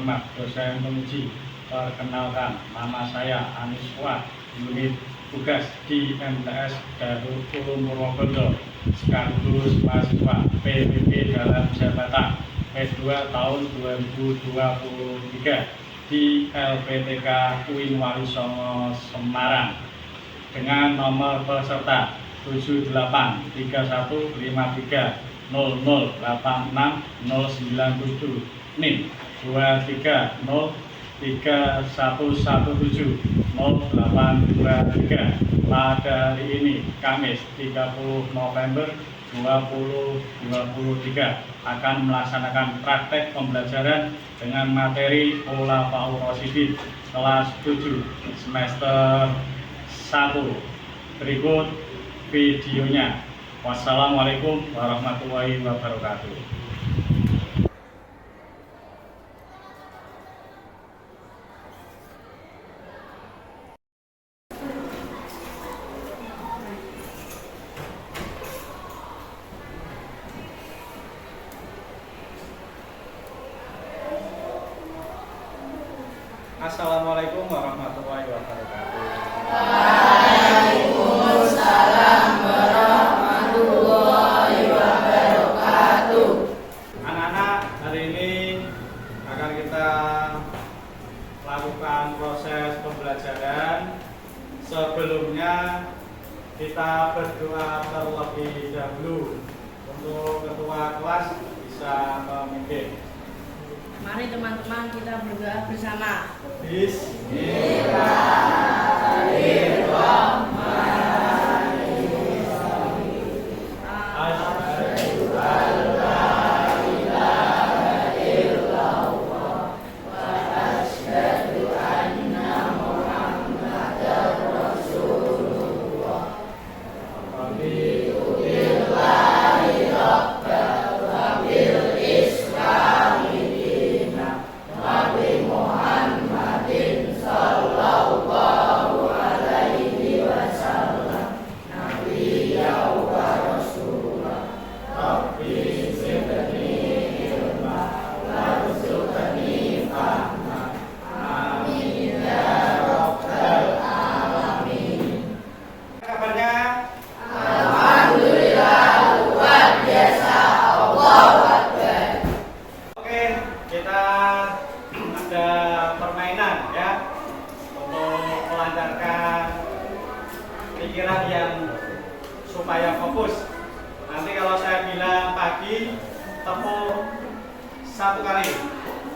terhormat dosen penguji, perkenalkan nama saya Aniswa, unit tugas di MTS Darul Ulum Purwokerto, sekaligus mahasiswa PPP dalam jabatan S2 tahun 2023 di LPTK UIN Wali Songo Semarang dengan nomor peserta 785153008697 NIM 23031170823 pada hari ini Kamis 30 November 2023 akan melaksanakan praktek pembelajaran dengan materi pola Paul Rosidin kelas 7 semester 1. Berikut videonya. Wassalamualaikum warahmatullahi wabarakatuh. Assalamualaikum warahmatullahi wabarakatuh. Waalaikumsalam warahmatullahi wabarakatuh. Anak-anak, hari ini akan kita lakukan proses pembelajaran. Sebelumnya kita berdoa terlebih dahulu. Untuk ketua kelas bisa memimpin. Mari teman-teman kita berdoa bersama. Pikiran yang supaya fokus. Nanti kalau saya bilang pagi, tepuk 1 kali.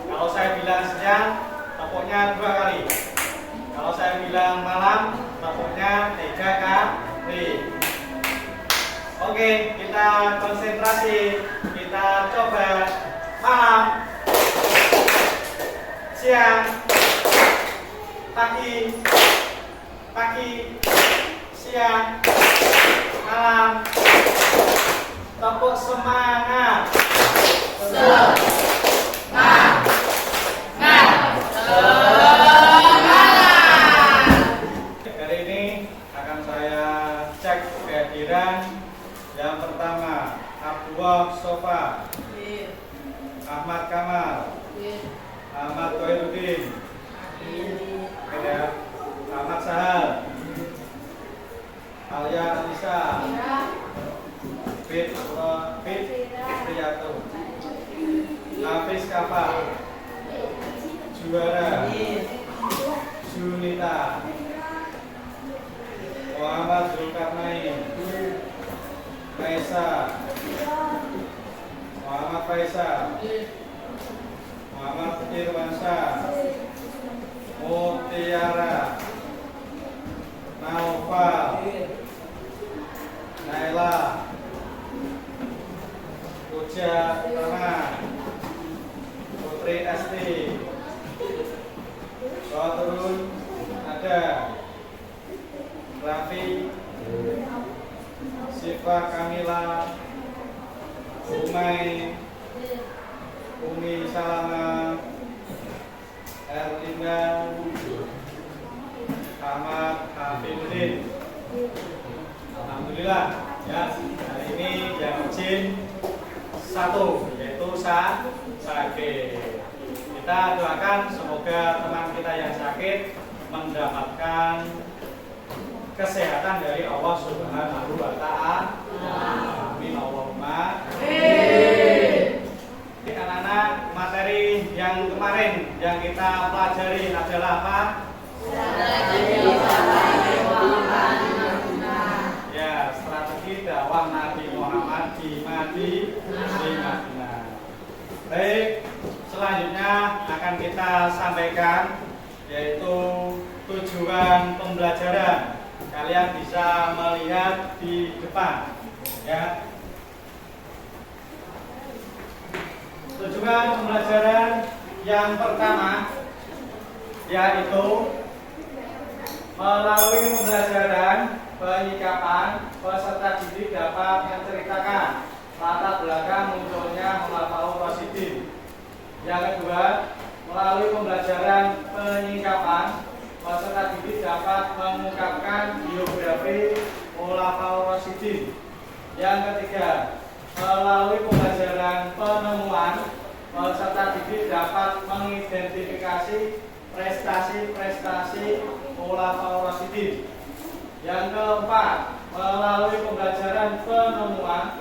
Kalau saya bilang siang, tepuknya 2 kali. Kalau saya bilang malam, tepuknya 3 kali. Oke, kita konsentrasi. Kita coba malam, siang, pagi, siang, malam. Tepuk semangat. Hari ini akan saya cek kehadiran. Yang pertama, Abdullah Sofa, Ahmad Kamal, Ahmad Koirudin, Ahmad Sahal, Alia Anissa, Fit Priyato, Hafiz Kafa, Juara, Junita, Muhammad Zulkarnain, Faisal, Muhammad Faisal, Muhammad Irwansyah, Mutiara, Naufal, Naila, Puja Tama, Putri Esti, Turun ada Raffi, Siva Kamila, Umay, Umi Salama, Erlinda, Ahmad Hafizuddin. Alhamdulillah ya, hari ini yang izin 1 yaitu Sage. Kita doakan semoga teman kita yang sakit mendapatkan kesehatan dari Allah Subhanahu wa Ta'ala. Amin Allahumma. Anak-anak, materi yang kemarin yang kita pelajari adalah apa? Ya, strategi dakwah Nabi Muhammad di Madinah. Baik, selanjutnya akan kita sampaikan yaitu tujuan pembelajaran. Kalian bisa melihat di depan, ya. Tujuan pembelajaran yang pertama yaitu melalui pembelajaran penyikapan peserta didik dapat menceritakan latar belakang munculnya Khulafaur Rasyidin. Yang kedua, melalui pembelajaran penyikapan peserta didik dapat mengungkapkan biografi Khulafaur Rasyidin. Yang ketiga, melalui pembelajaran penemuan peserta didik dapat mengidentifikasi prestasi-prestasi Khulafaur Rasyidin. Yang keempat, melalui pembelajaran penemuan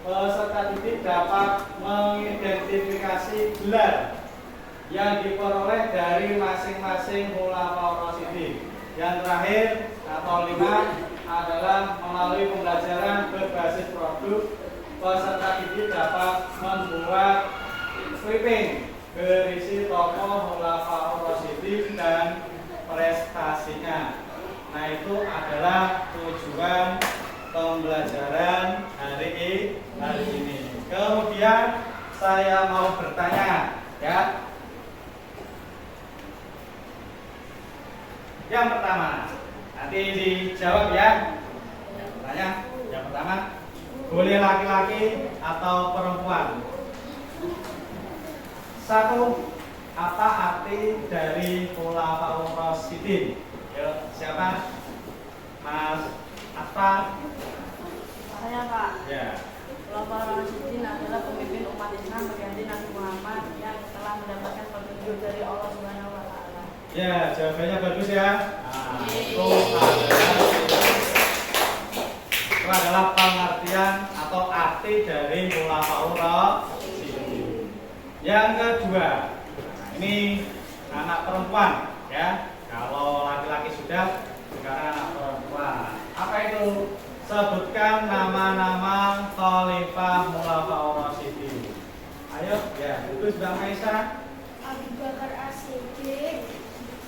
peserta didik dapat mengidentifikasi gelar yang diperoleh dari masing-masing Khulafaur Rasyidin. Yang terakhir atau 5 adalah melalui pembelajaran berbasis produk peserta didik dapat membuat clipping berisi tokoh Khulafaur Rasyidin dan prestasinya. Nah, itu adalah tujuan pembelajaran hari ini. Kemudian saya mau bertanya, ya. Yang pertama, nanti dijawab ya. Tanya, yang pertama, boleh laki-laki atau perempuan? 1. Apa arti dari Khulafaur Rasyidin? Yuk, siapa? Mas Atta? Saya Kak. Ya. Khulafaur Rasyidin adalah pemimpin umat Islam berganti Nabi Muhammad yang telah mendapatkan petunjuk dari Allah Subhanahu wa Ta'ala. Ya, jawabannya bagus ya. Nah, itu adalah pengertian atau arti dari Khulafaur Rasyidin. Yang kedua, ini anak perempuan ya. Kalau laki-laki sudah, sekarang anak perempuan. Apa itu? Sebutkan nama-nama Khalifah Khulafaur Rasyidin. Ayo, ya, itu sudah Maisa. Abu Bakar As-Siddiq,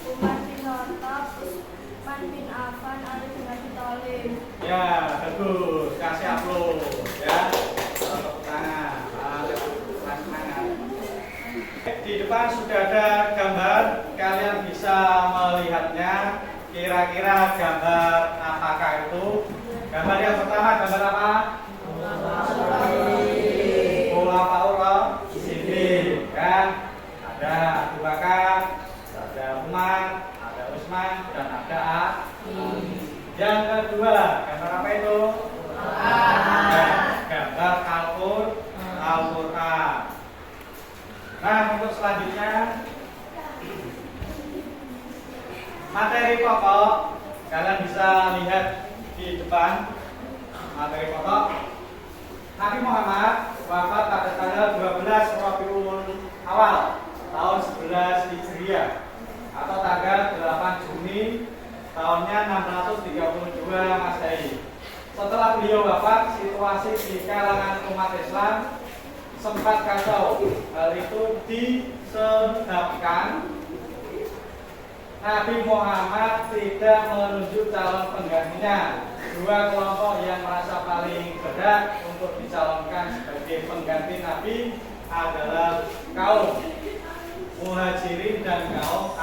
Umar bin Khattab, Utsman bin Affan, Ali bin Abi Thalib. Ya, bagus. Kasih aplaus ya. Tepuk tangan. Semangat. Di depan sudah ada gambar. Kalian bisa melihatnya. Kira-kira gambar apakah itu? Gambar yang pertama gambar apa? Khulafaur Rasyidin kan? Ada Abu Bakar, ada Umar, ada Utsman, dan ada Ali. Yang kedua, gambar apa itu? Gambar Al-Qur'an. Nah, untuk selanjutnya materi pokok kalian bisa lihat di depan. Materi pokok, Nabi Muhammad wafat pada tanggal 12 Rabiul Awal tahun 11 Hijriah atau tanggal 8 Juni tahunnya 632 Masehi. Setelah beliau wafat, situasi di kalangan umat Islam sempat kacau. Hal itu disebabkan Nabi Muhammad tidak menunjuk calon penggantinya. Dua kelompok yang merasa paling berat untuk dicalonkan sebagai pengganti Nabi adalah kaum Muhajirin dan kaum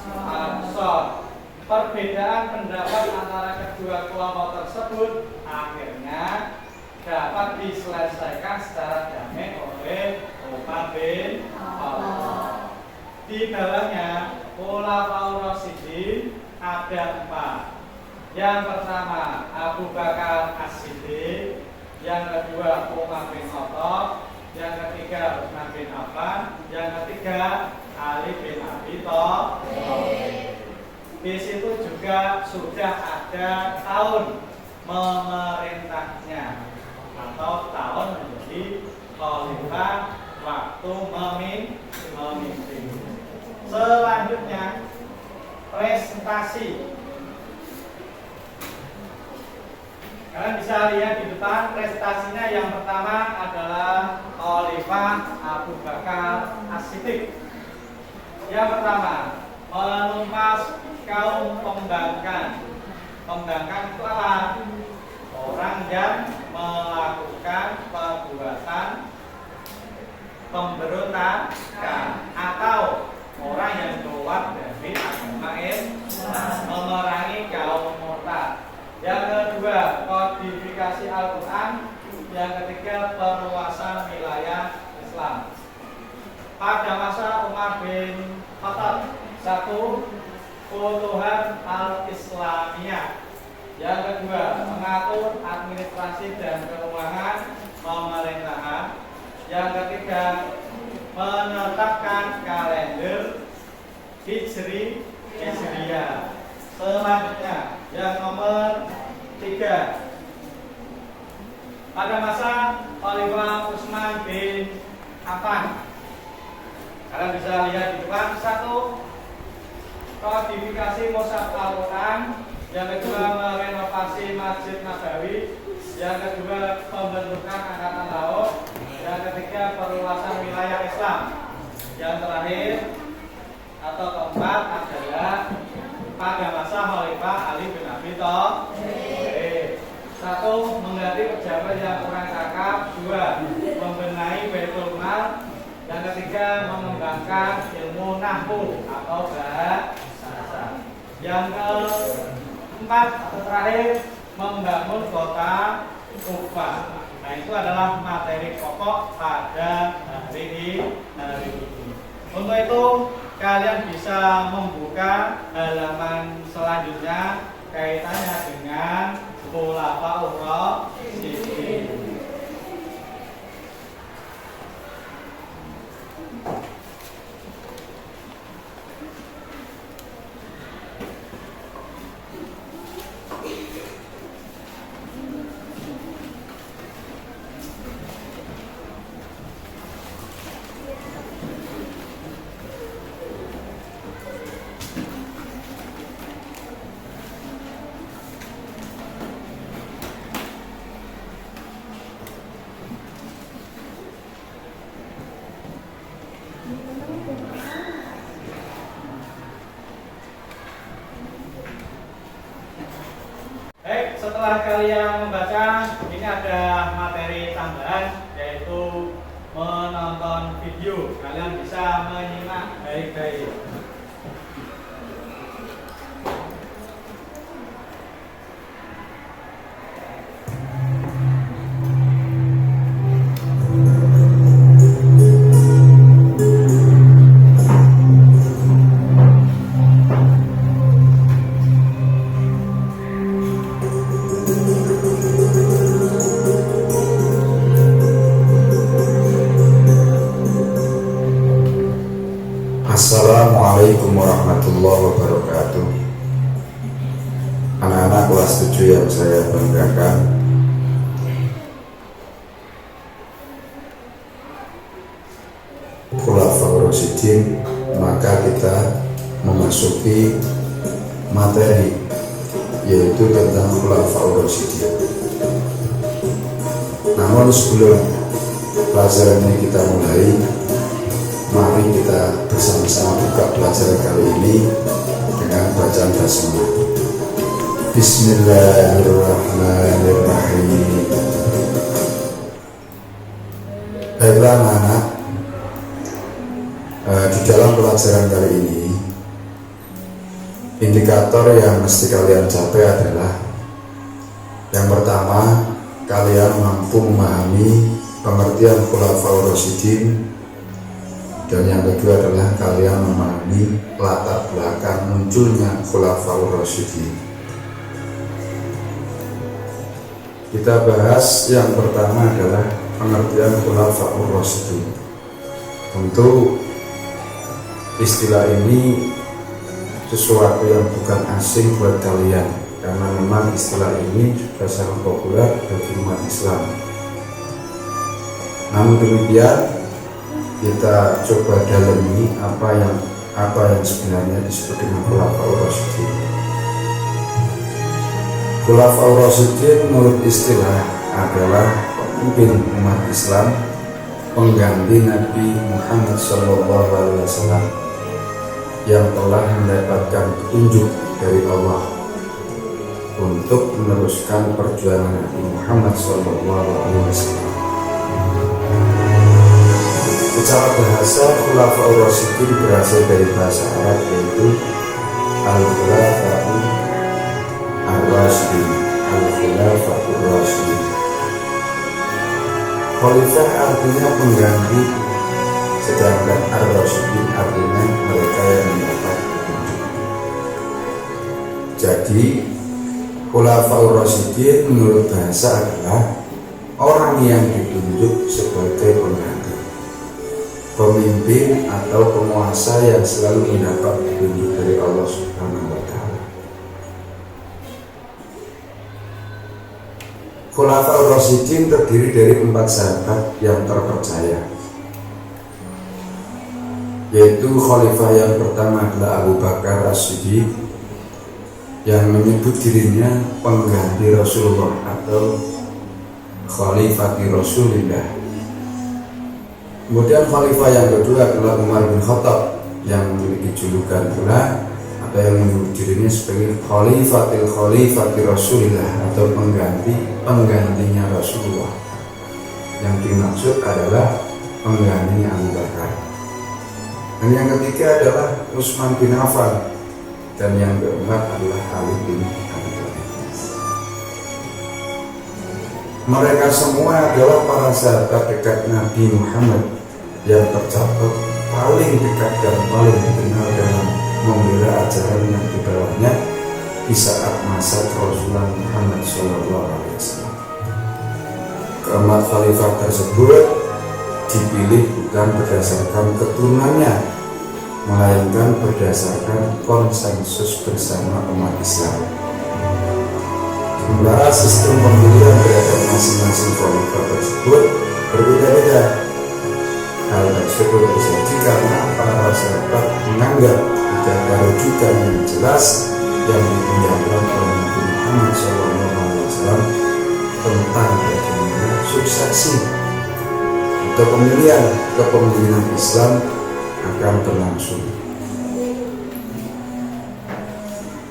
Ansor. Perbedaan pendapat antara kedua kelompok tersebut akhirnya dapat diselesaikan secara damai oleh Umar bin Khattab. Di bawahnya Khulafaur Rasyidin ada 4. Yang pertama Abu Bakar As-Siddiq, yang kedua Umar bin Khattab, yang ketiga Utsman bin Affan, yang ketiga Ali bin Abi Thalib. Di situ juga sudah ada tahun memerintahnya atau tahun menjadi khalifah waktu memimpin. Selanjutnya prestasi. Kalian bisa lihat di depan prestasinya. Yang pertama adalah Khalifah Abu Bakar As-Siddiq. Yang pertama, menumpas kaum pembangkang. Pembangkang itu apa? Orang yang melakukan perbuatan pemberontakan atau orang yang keluar dari agama Islam, memerangi kaum murtad. Yang kedua, kodifikasi Al-Quran. Yang ketiga, perluasan wilayah Islam. Pada masa Umar bin Khattab, satu, Futuhat Al-Islamiyah. Yang kedua, mengatur administrasi dan keuangan pemerintahan. Yang ketiga, menetapkan kalender Hijriyah. Selanjutnya, yang nomor 3, pada masa Khalifah Utsman bin Affan. Kalian bisa lihat di depan. Satu, kodifikasi Mushaf Al-Quran. Yang kedua, merenovasi Masjid Nabawi. Yang kedua, pembentukan angkatan laut. Yang ketiga, perluasan wilayah Islam. Yang terakhir atau keempat adalah pada masa Khalifah Ali bin Abi Thalib. Satu, mengganti pejabat yang kurang cakap. Dua, membenahi Baitul Mal. Yang ketiga, mengembangkan ilmu nahwu atau bahasa. Yang keempat atau terakhir, membangun kota Kufah. Nah, itu adalah materi pokok pada hari ini. Untuk itu, kalian bisa membuka halaman selanjutnya kaitannya dengan Khulafaur Rasyidin. Baik, setelah kalian membaca, ini ada materi tambahan, yaitu menonton video. Kalian bisa menyimak baik-baik. Assalamualaikum warahmatullahi wabarakatuh. Anak-anak kelas 7 yang saya banggakan, Khulafaur Rasyidin, maka kita memasuki materi, yaitu tentang Khulafaur Rasyidin. Namun sebelum pelajaran ini kita mulai, mari kita bersama-sama buka pelajaran kali ini dengan bacaan basmalah. Bismillahirrahmanirrahim. Baiklah anak-anak, di dalam pelajaran kali ini, indikator yang mesti kalian capai adalah yang pertama, kalian mampu memahami pengertian Khulafaur Rasyidin. Dan yang kedua adalah kalian memahami latar belakang munculnya Khulafaur Rasyidin. Kita bahas yang pertama adalah pengertian Khulafaur Rasyidin. Tentu istilah ini sesuatu yang bukan asing buat kalian, karena memang istilah ini sudah sangat populer bagi umat Islam. Namun demikian, kita coba dalami apa yang sebenarnya disebut dengan Khulafaur Rasyidin. Khulafaur Rasyidin menurut istilah adalah pemimpin umat Islam, pengganti Nabi Muhammad SAW yang telah mendapatkan petunjuk dari Allah untuk meneruskan perjuangan Nabi Muhammad SAW. Secara bahasa, Khulafaur Rasyidin berasal dari bahasa Arab, yaitu Al-Khulafaur Ar-Rasyidin. Al-Khulafaur Rasyidin. Khalifah artinya pengganti, sedangkan Ar-Rasyidin artinya mereka yang mendapat petunjuk. Jadi Khulafaur Rasyidin menurut bahasa adalah orang yang ditunjuk sebagai pengganti, pemimpin atau penguasa yang selalu mendapat petunjuk dari Allah Subhanahu wa Ta'ala. Khulafaur Rasyidin terdiri dari 4 sahabat yang terpercaya, yaitu khalifah yang pertama adalah Abu Bakar As-Siddiq, yang menyebut dirinya pengganti Rasulullah atau Khalifati Rasulillah. Kemudian khalifah yang kedua adalah Umar bin Khattab, yang memiliki julukan pula atau yang menyebut dirinya sebagai Khalifati Rasulillah atau penggantinya Rasulullah. Yang dimaksud adalah penggantinya Abu Bakar. Dan yang ketiga adalah Utsman bin Affan, dan yang keempat adalah Ali bin Abi Thalib. Mereka semua adalah para sahabat dekat Nabi Muhammad yang tercatat paling dekat dan paling dikenal dalam membela ajaran yang di bawahnya di saat masa Rasulullah Muhammad SAW. Keempat khalifah tersebut dipilih bukan berdasarkan keturunannya, melainkan berdasarkan konsensus bersama umat Islam. Sementara sistem pemilihan terhadap masing-masing khalifah tersebut berbeda-beda. Hal tersebut terjadi karena para sahabat menganggap tidak ada rujukan yang jelas yang ditunjukkan oleh Nabi Muhammad SAW tentang bagaimana suksesi atau pemilihan kepemimpinan Islam akan berlangsung.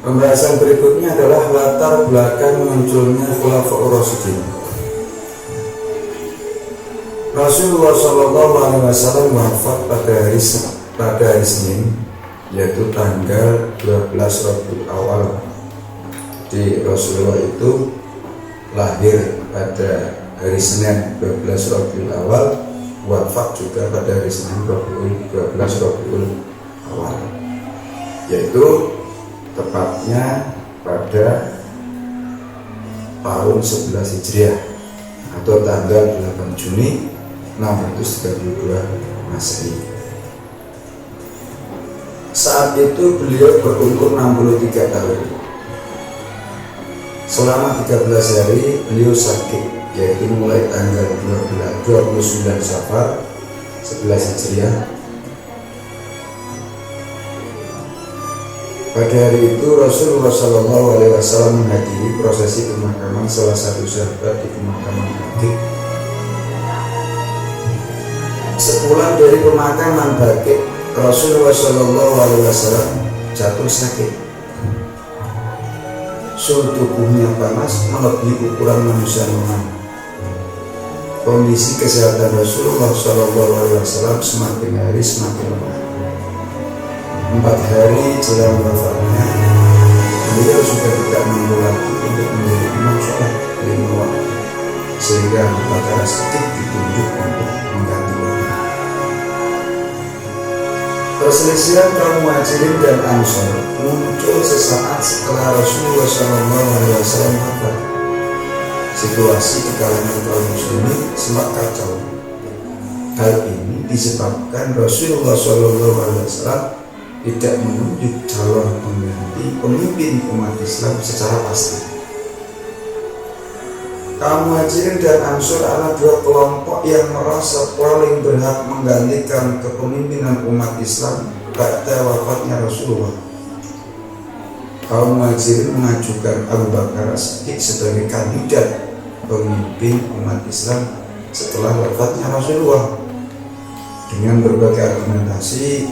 Pembahasan berikutnya adalah latar belakang munculnya Khulafaur Rasyidin. Rasulullah SAW wafat pada hari Senin, yaitu tanggal 12 Rabiul Awal. Di Rasulullah itu lahir pada hari Senin 12 Rabiul Awal, wafat juga pada hari Senin 12 Rabiul Awal, yaitu tepatnya pada tahun 11 Hijriah atau tanggal 8 Juni 632 Masehi. Saat itu beliau berumur 63 tahun. Selama 13 hari beliau sakit, yaitu mulai tanggal 29 Safar 11 Hijriah. Pada hari itu Rasulullah SAW menghadiri prosesi pemakaman salah satu sahabat di pemakaman Baqi. Sepulang dari pemakaman Baqi, Rasulullah SAW jatuh sakit. Suhu tubuhnya panas melebihi ukuran manusia normal. Kondisi kesehatan Rasulullah SAW semakin hari semakin lemah. 4 hari jelang wafatnya, beliau sudah tidak mampu lagi untuk menjadi imam sholat 5 waktu, sehingga Abu Bakar As-Siddiq ditunjuk untuk menggantinya. Perselisihan kaum Muhajirin dan Ansor muncul sesaat setelah Rasulullah SAW wafat. Situasi di kalangan kaum muslimin sempat kacau. Hal ini disebabkan Rasulullah SAW tidak menunjuk calon pengganti pemimpin umat Islam secara pasti. Kaum Muhajirin dan Ansor adalah dua kelompok yang merasa paling berhak menggantikan kepemimpinan umat Islam pada wafatnya Rasulullah. Kaum Muhajirin mengajukan Abu Bakar As-Siddiq sebagai kandidat pemimpin umat Islam setelah wafatnya Rasulullah. Dengan berbagai argumentasi,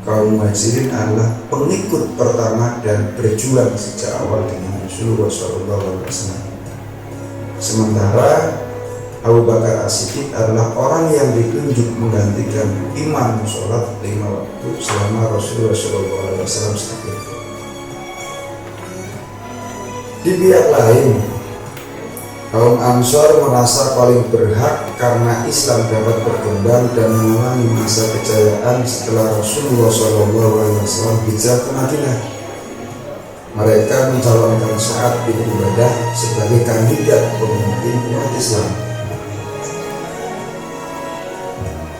kaum Muhajirin adalah pengikut pertama dan berjuang sejak awal dengan Rasulullah SAW. Sementara Abu Bakar As-Siddiq adalah orang yang ditunjuk menggantikan imam sholat 5 waktu selama Rasulullah SAW sakit. Di pihak lain, kaum Ansor merasa paling berhak karena Islam dapat berkembang dan mengalami masa kejayaan setelah Rasulullah SAW hijrah ke Madinah. Mereka mencalonkan Sa'ad bin Ubadah sebagai kandidat pemimpin umat Islam.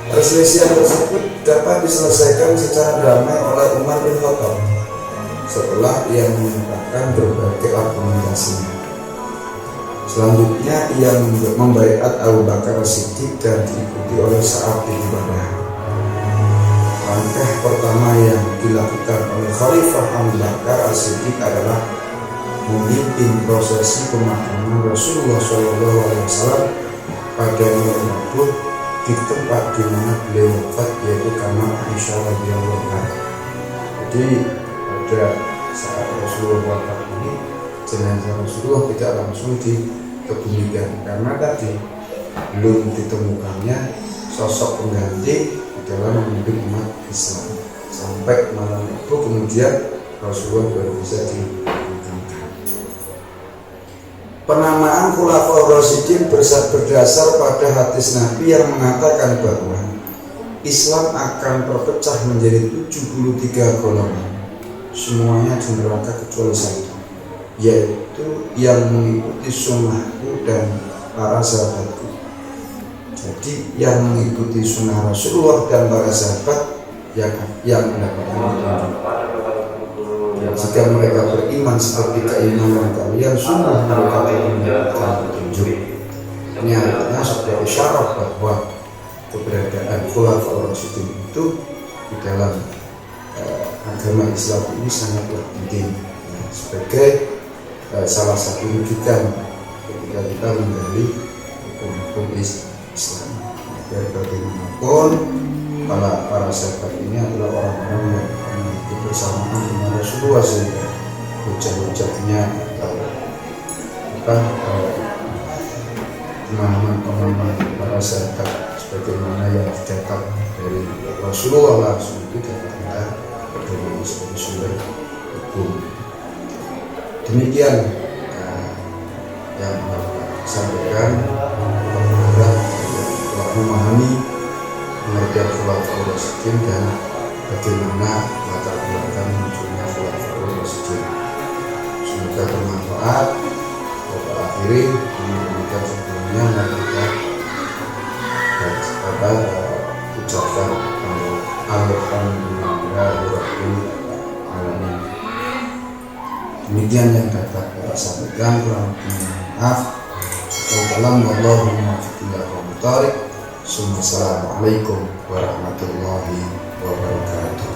Perselisihan tersebut dapat diselesaikan secara damai oleh Umar bin Khattab setelah ia mengungkapkan berbagai argumentasinya. Selanjutnya ia membaiat Abu Bakar As-Siddiq dan diikuti oleh Sa'ad bin Ubadah. Langkah pertama yang dilakukan oleh Khalifah Abu Bakar As-Siddiq adalah memimpin prosesi pemakaman Rasulullah SAW pada malam waktu di tempat di mana beliau wafat, yaitu kamar Aisyah radhiyallahu anha. Jadi pada saat Rasulullah wafat ini, jenazah Rasulullah tidak langsung dikebumikan karena tadi belum ditemukannya sosok pengganti dalam memimpin umat Islam. Sampai malam itu kemudian Rasulullah baru bisa dimakamkan. Penamaan Khulafaur Rasyidin berdasar pada hadis Nabi yang mengatakan bahwa Islam akan terpecah menjadi 73 golongan, semuanya di neraka kecuali satu, yaitu yang mengikuti sunnahku dan para sahabatku. Jadi yang mengikuti sunnah Rasulullah dan para sahabat yang mendapatkan petunjuk. Jika mereka beriman seperti keimanan kalian, sungguh mereka mendapatkan petunjuk. Ini artinya sebagai syarat bahwa keberadaan Khulafaur Rasyidin itu di dalam agama Islam ini sangatlah penting, sebagai salah satu rujukan ketika kita menggali hukum Islam. Biar bagaimanapun para sahabat ini adalah orang-orang yang memiliki persamaan dengan Rasulullah, sehingga hujah-hujahnya pemahaman para sahabat sebagaimana yang didapat dari Rasulullah langsung itu dapat kita berdiri sebagai sumber hukum. Demikian yang sampaikan. Memahami pengertian Khulafaur Rasyidin dan bagaimana latar belakang munculnya Khulafaur Rasyidin. Semoga bermanfaat. Bapak akhiri memberikan sebelumnya kita ucapkan alhamdulillahirabbil alamin. Demikian yang dapat kita sampaikan. Kurang lebih maaf. Wassalamualaikum warahmatullahi wabarakatuh. Assalamualaikum warahmatullahi wabarakatuh.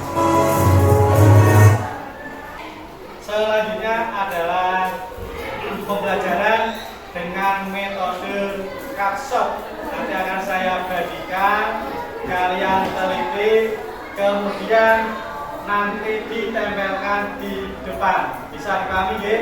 Selanjutnya adalah pembelajaran dengan metode workshop. Nanti akan saya bagikan, kalian teliti, kemudian nanti ditempelkan di depan. Bisa dipahami, nggih?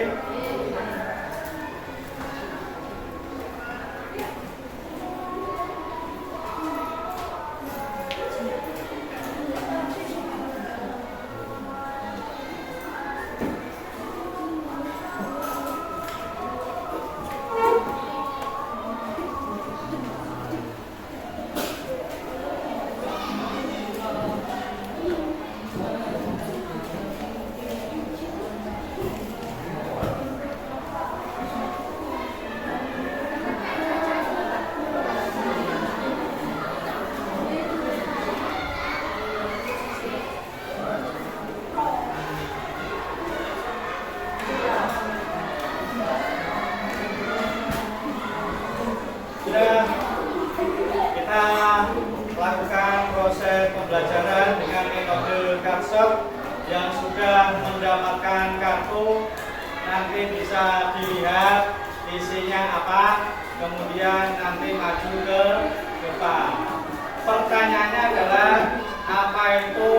yang sudah mendapatkan kartu nanti bisa dilihat isinya apa, kemudian nanti maju ke depan. Pertanyaannya adalah apa itu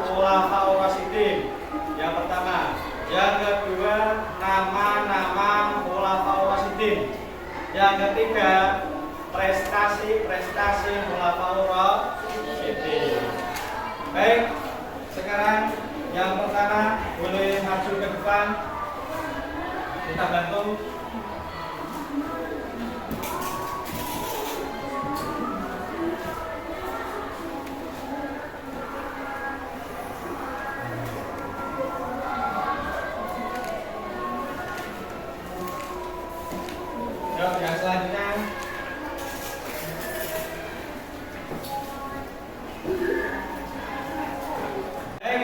khulafaur rasyidin? Yang pertama. Yang kedua, nama-nama khulafaur rasyidin. Yang ketiga, prestasi-prestasi khulafaur rasyidin. Baik, sekarang yang pertama boleh maju ke depan. Kita bantu. Yuk, yang selanjutnya. Baik,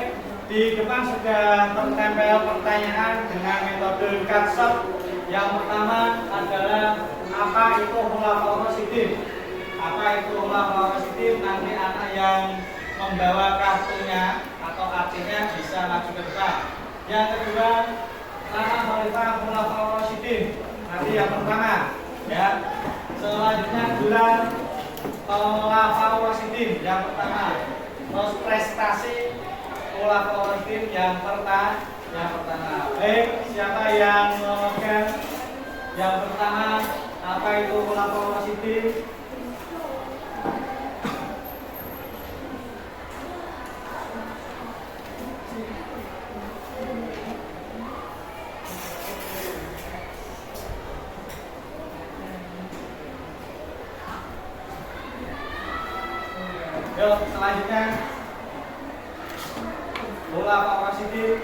di depan sudah tertempel pertanyaan dengan metode cardshot. Yang pertama adalah apa itu khulafaur rasyidin? Apa itu khulafaur rasyidin? Nanti anak yang membawa kartunya atau artinya bisa maju ke depan. Yang kedua, nama khalifah khulafaur rasyidin. Nanti yang pertama, ya. Selanjutnya gelar khulafaur rasyidin yang pertama. Terus prestasi khulafaur rasyidin yang pertama. Baik, siapa yang memegang yang pertama? Apa itu khulafaur rasyidin? Yuk, selanjutnya khulafaur rasyidin.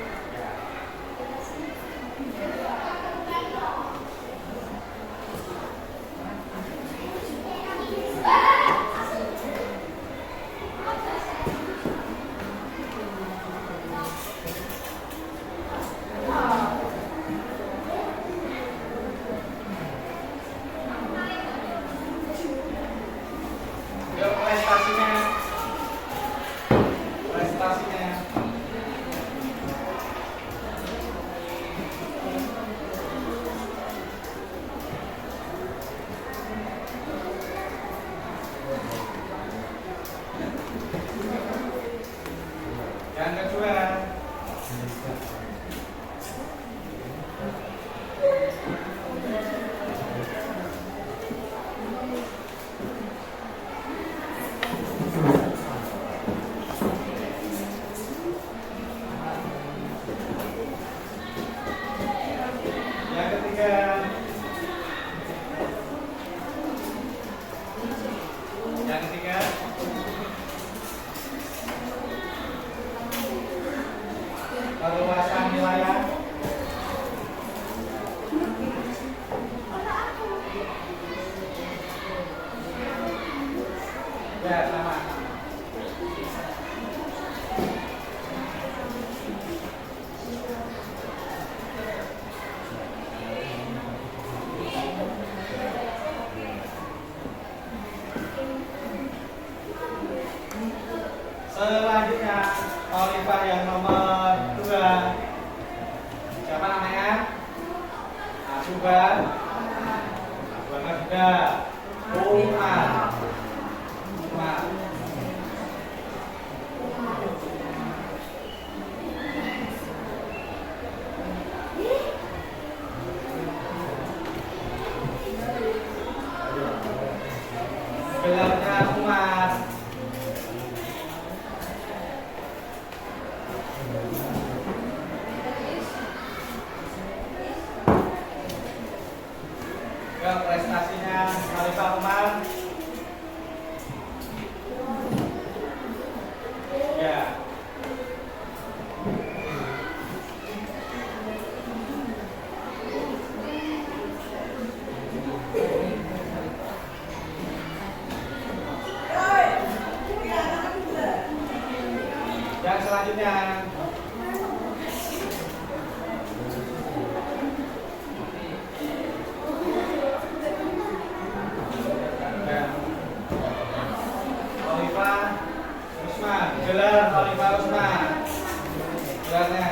Yuk, prestasinya. Yang kedua, yang ketiga, perluasan wilayah. Ya, sama. Selanjutnya khalifah yang nomor 2. Siapa namanya? Abu Bakar juga. Umar. Gelarnya Umar. Prestasinya Khalifah Umar. Gelarnya.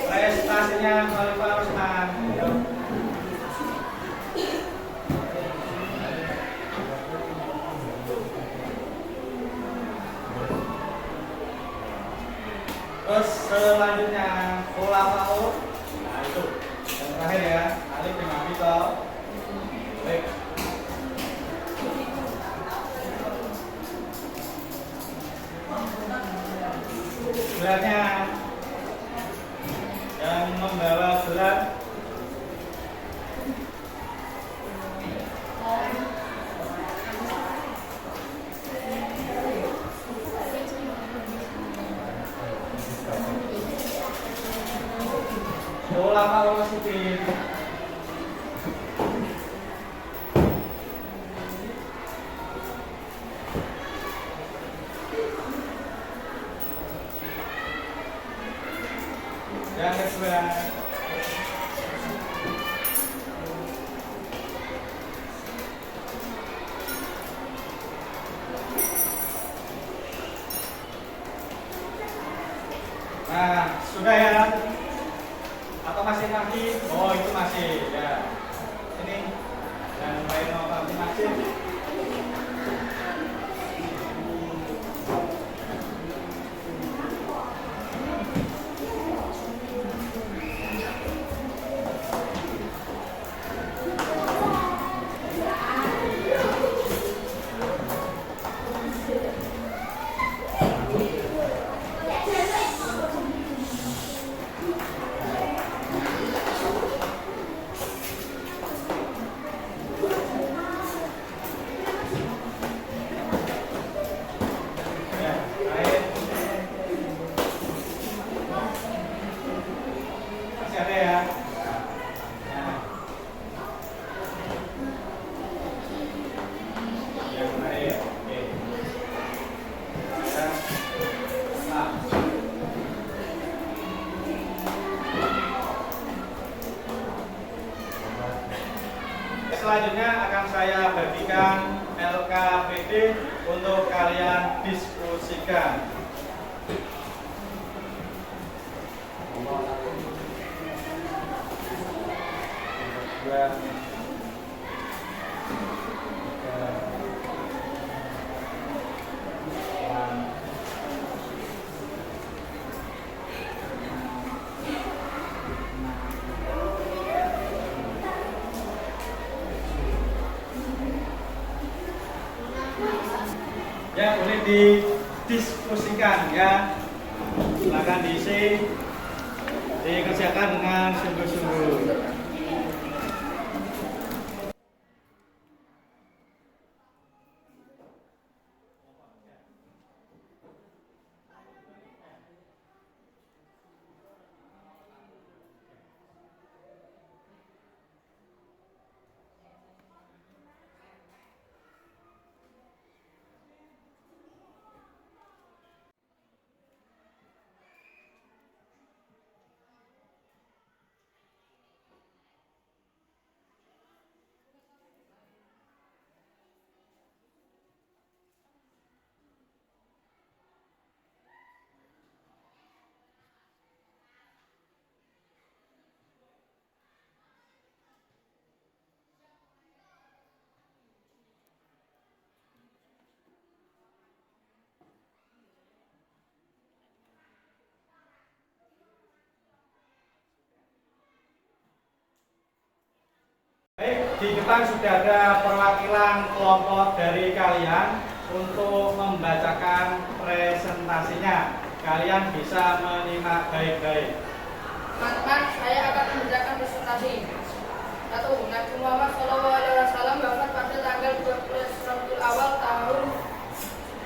Prestasinya Khalifah Usman. Terus selanjutnya Khulafaul. Nah itu yang terakhir ya, Alif bin Abi Thalib. Baik. Gelarnya yang membawa gelar Khulafaul Rasyidin. Yang kedua nah, sudah ya? Atau masih lagi? Oh, itu masih ya. Ini dan baik nomor masih. Masih ada ya? Nah. Yang terakhir, oke. Ya. Nah. Selanjutnya akan saya bagikan LKPD untuk kalian diskusikan. Dua, tiga, enam, ya boleh didiskusikan ya, silakan diisi, dikerjakan dengan sungguh-sungguh. Baik, di depan sudah ada perwakilan kelompok dari kalian untuk membacakan presentasinya. Kalian bisa menyimak baik-baik. Teman-teman, saya akan membacakan presentasi. 1. Nabi Muhammad SAW wafat pada tanggal 12 Rabiul Awal tahun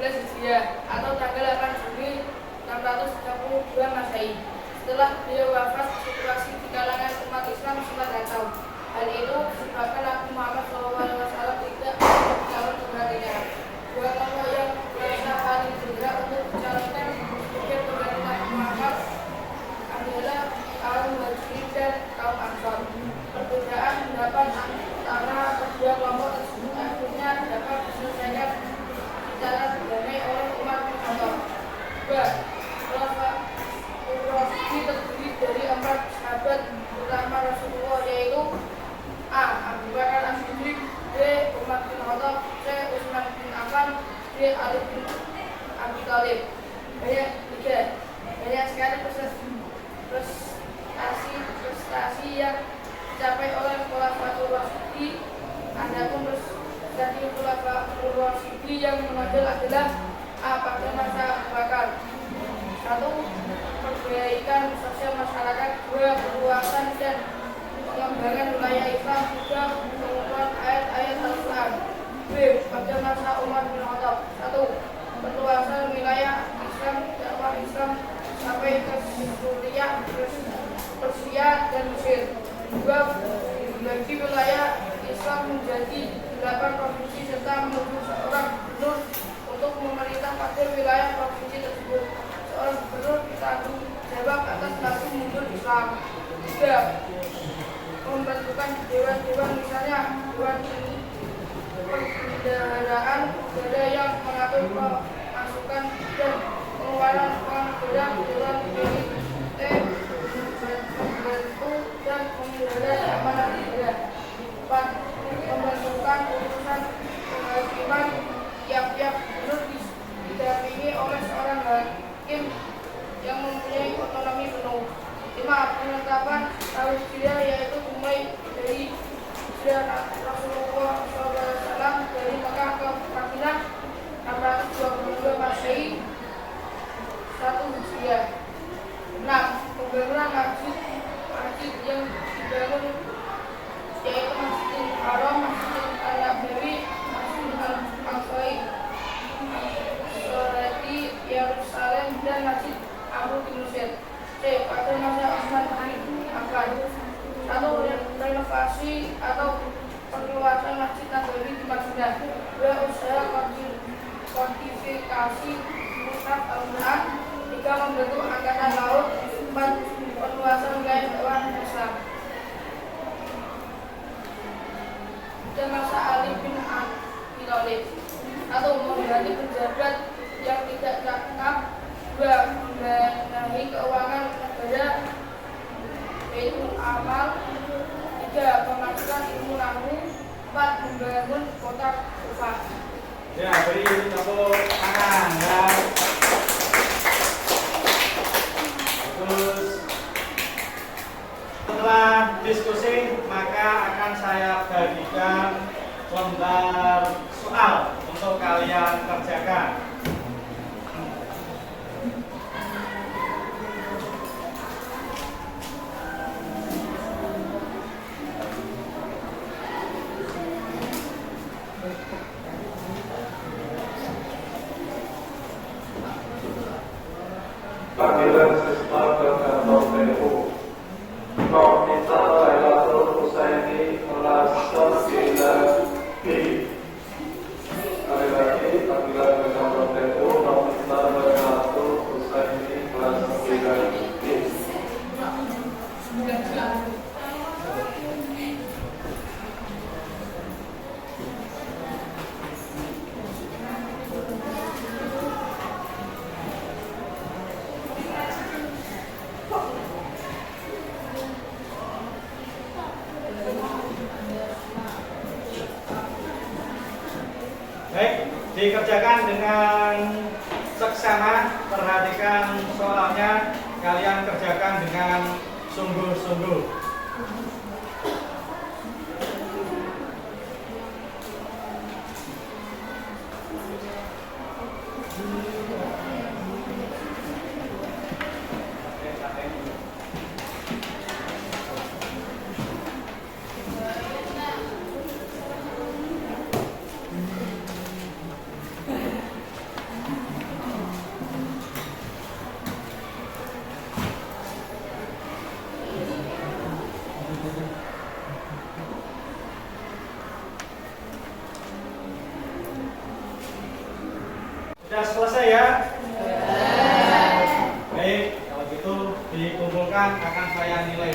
11 Hijriah atau tanggal 8 Juni 632 Masehi. Setelah beliau wafat, situasi di kalangan umat Islam sempat kacau. Hal itu disebabkan Nabi Muhammad SAW tidak calon penggantinya. Dua tokoh yang merasa paling berhak untuk dicalonkan sebagai pengganti Nabi Muhammad, Abu sahabat utama Rasulullah, yaitu A. Abu Bakar As-Siddiq, B. Umar bin Khattab, C. Utsman bin Affan, D. Ali bin Abi Thalib. Banyak sekali prestasi yang dicapai oleh Khulafaur Rasyidin. Adapun prestasi Khulafaur Rasyidin yang menonjol adalah A. Pada masa Abu Bakar, 1. Perbaikan sosial masyarakat, 2. Perluasan dan pengembangan wilayah Islam, 3. Pengumuman ayat-ayat Al-Quran. B. Pada masa Umar bin Khattab, 1. Perluasan wilayah Islam, dakwah Islam sampai ke Suriah, Persia dan Mesir. 2. Bagi wilayah Islam menjadi 8 provinsi serta menunjuk seorang gubernur untuk memerintah pada wilayah provinsi tersebut. Seorang gubernur bertanggung jawab atas maju mundur Islam. 3. Membentukan dewan-dewan, misalnya Dewan Perbendaharaan Negara yang mengatur pemasukan dan pengeluaran uang negara, Dewan membantu dan memelihara keamanan negara. 4. Membentukan urusan penghakiman, tiap-tiap gubernur didampingi oleh seorang hakim yang mempunyai otonomi penuh. 5. Penetapan tahun hijriah, yaitu mulai dari hijrah Rasulullah SAW dari Mekah ke Madinah 622 Masehi 1 Hijriah. 6. Pembangunan masjid yang dibangun, yaitu Masjidil Haram, Masjid An-Nabawi, Masjid Al-Aqsa, Sorati, Yerusalem, dan Masjid Abu di Mesir. C. Pada masa Utsman bin Affan, 1. Renovasi atau perluasan Masjid Nabawi di Madinah. 2. Usaha kodifikasi Mushaf Al-Quran. 3. Membentuk angkatan laut. 4. Perluasan wilayah dakwah Islam. Pada masa Ali bin Abi Thalib, 1. Mengganti pejabat yang tidak cakap. 2. Membenahi keuangan negara, yaitu amal. 3. Memasukkan ilmu nahwu. 4. Membangun kota Kufah. Ya, beri tepuk tangan ya. Terus setelah diskusi, maka akan saya bagikan lembar soal untuk kalian kerjakan. Panggilan siswa ke kantor PU. Komita Lailatul Husaini kelas 9 B. Sekali lagi, panggilan ke kantor PU Komita Lailatul Husaini kelas 9 B. Baik, dikerjakan dengan seksama, perhatikan soalnya, kalian kerjakan dengan sungguh-sungguh. Sudah selesai ya? Baik, kalau gitu dikumpulkan akan saya nilai.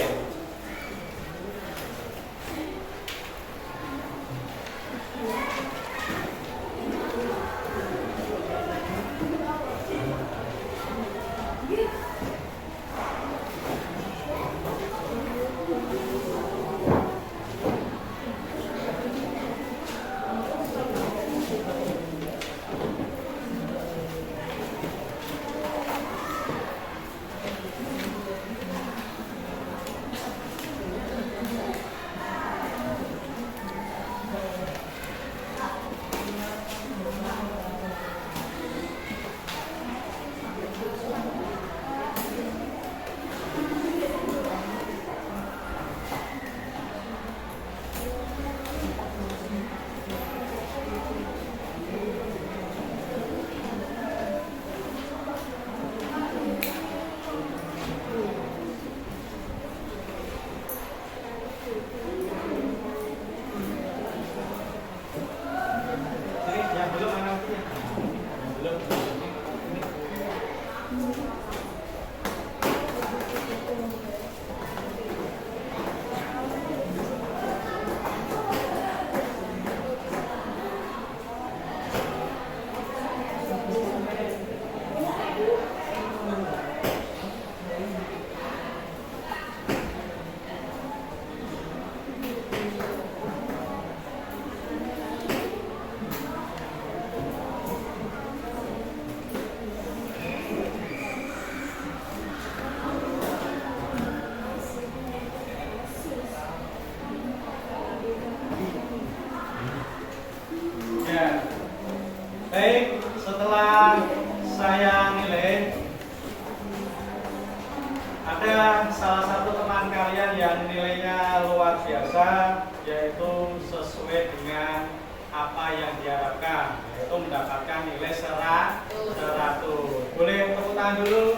ada salah satu teman kalian yang nilainya luar biasa, yaitu sesuai dengan apa yang diharapkan, yaitu mendapatkan nilai 100. Boleh tepuk tangan dulu.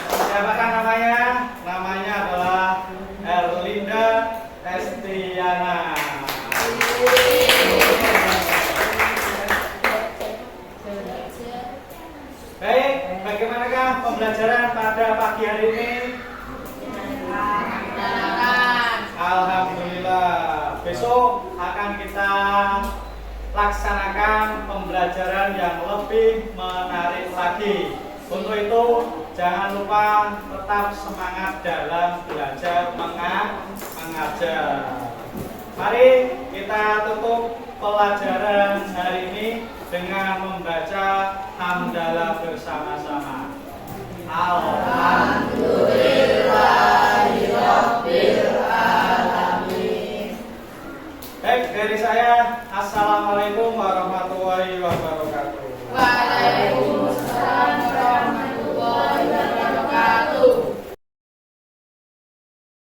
Siapakah namanya? Namanya adalah Erlinda Estiana. Baik, bagaimanakah pembelajaran pada pagi hari ini? Alhamdulillah. Besok akan kita laksanakan pembelajaran yang lebih menarik lagi. Untuk itu, jangan lupa tetap semangat dalam belajar mengajar. Mari kita tutup pelajaran hari ini dengan membaca hamdalah bersama-sama. Alhamdulillahirabbil alamin. Baik, dari saya, assalamualaikum warahmatullahi wabarakatuh.